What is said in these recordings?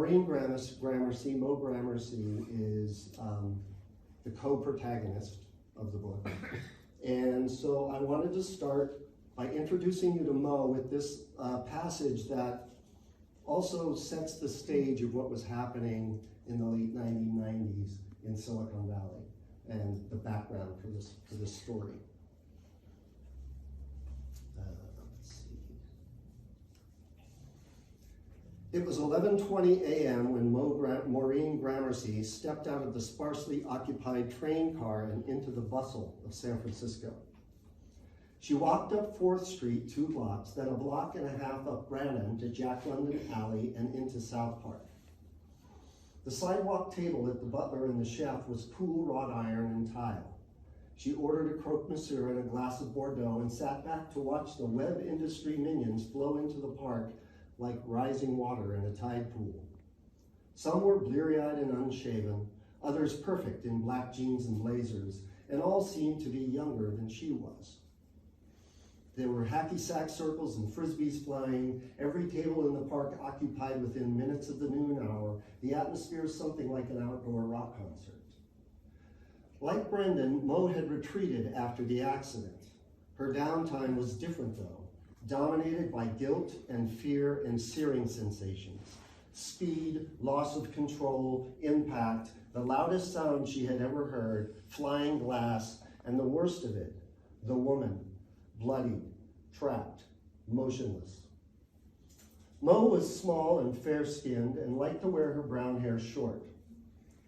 Maureen Gramercy. Mo Gramercy is the co-protagonist of the book. And so I wanted to start by introducing you to Mo with this passage that also sets the stage of what was happening in the late 1990s in Silicon Valley and the background for this story. Let's see. It was 11:20 a.m. when Maureen Gramercy stepped out of the sparsely occupied train car and into the bustle of San Francisco. She walked up 4th Street 2 blocks, then a block and a half up Brannan to Jack London Alley and into South Park. The sidewalk table at the butler and the chef was cool wrought iron and tile. She ordered a croque monsieur and a glass of Bordeaux and sat back to watch the web industry minions flow into the park like rising water in a tide pool. Some were bleary-eyed and unshaven, others perfect in black jeans and blazers, and all seemed to be younger than she was. There were hacky sack circles and frisbees flying, every table in the park occupied within minutes of the noon hour, the atmosphere something like an outdoor rock concert. Like Brendan, Mo had retreated after the accident. Her downtime was different though, dominated by guilt and fear and searing sensations. Speed, loss of control, impact, the loudest sound she had ever heard, flying glass, and the worst of it, the woman, bloodied, trapped, motionless. Mo was small and fair-skinned and liked to wear her brown hair short.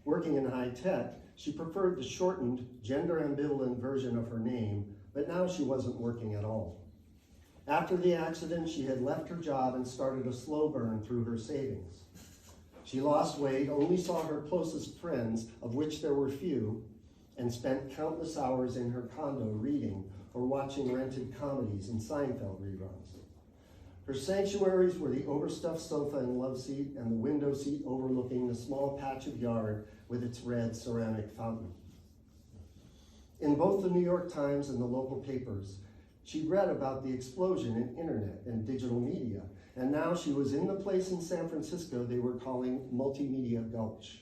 Working in high tech, she preferred the shortened, gender-ambivalent version of her name, but now she wasn't working at all. After the accident, she had left her job and started a slow burn through her savings. She lost weight, only saw her closest friends, of which there were few, and spent countless hours in her condo reading or watching rented comedies and Seinfeld reruns. Her sanctuaries were the overstuffed sofa and love seat and the window seat overlooking the small patch of yard with its red ceramic fountain. In both the New York Times and the local papers, she read about the explosion in internet and digital media, and now she was in the place in San Francisco they were calling Multimedia Gulch.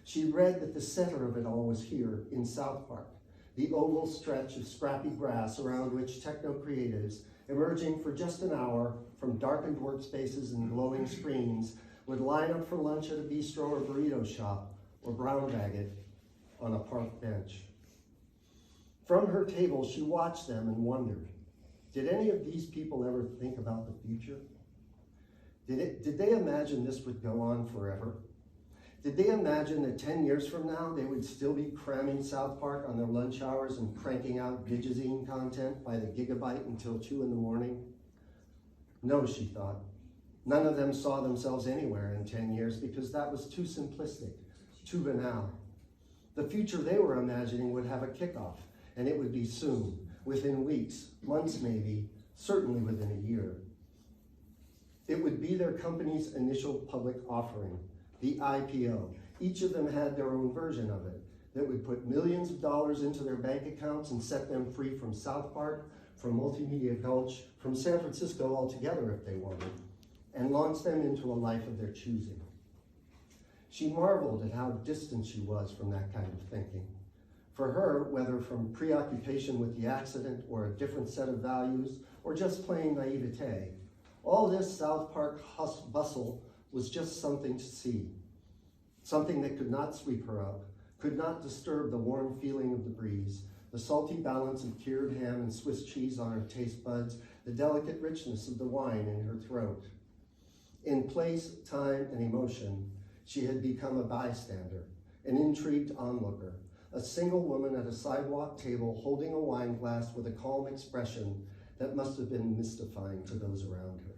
She read that the center of it all was here in South Park, the oval stretch of scrappy grass around which techno-creatives, emerging for just an hour from darkened workspaces and glowing screens, would line up for lunch at a bistro or burrito shop, or brown bag it on a park bench. From her table, she watched them and wondered, did any of these people ever think about the future? Did they imagine this would go on forever? Did they imagine that 10 years from now, they would still be cramming South Park on their lunch hours and cranking out Digizine content by the gigabyte until 2 in the morning? No, she thought. None of them saw themselves anywhere in 10 years because that was too simplistic, too banal. The future they were imagining would have a kickoff, and it would be soon, within weeks, months maybe, certainly within a year. It would be their company's initial public offering, the IPO. Each of them had their own version of it that would put millions of dollars into their bank accounts and set them free from South Park, from Multimedia Gulch, from San Francisco altogether if they wanted, and launch them into a life of their choosing. She marveled at how distant she was from that kind of thinking. For her, whether from preoccupation with the accident or a different set of values, or just plain naivete, all this South Park bustle was just something to see, something that could not sweep her up, could not disturb the warm feeling of the breeze, the salty balance of cured ham and Swiss cheese on her taste buds, the delicate richness of the wine in her throat. In place, time, and emotion, she had become a bystander, an intrigued onlooker, a single woman at a sidewalk table holding a wine glass with a calm expression that must have been mystifying to those around her.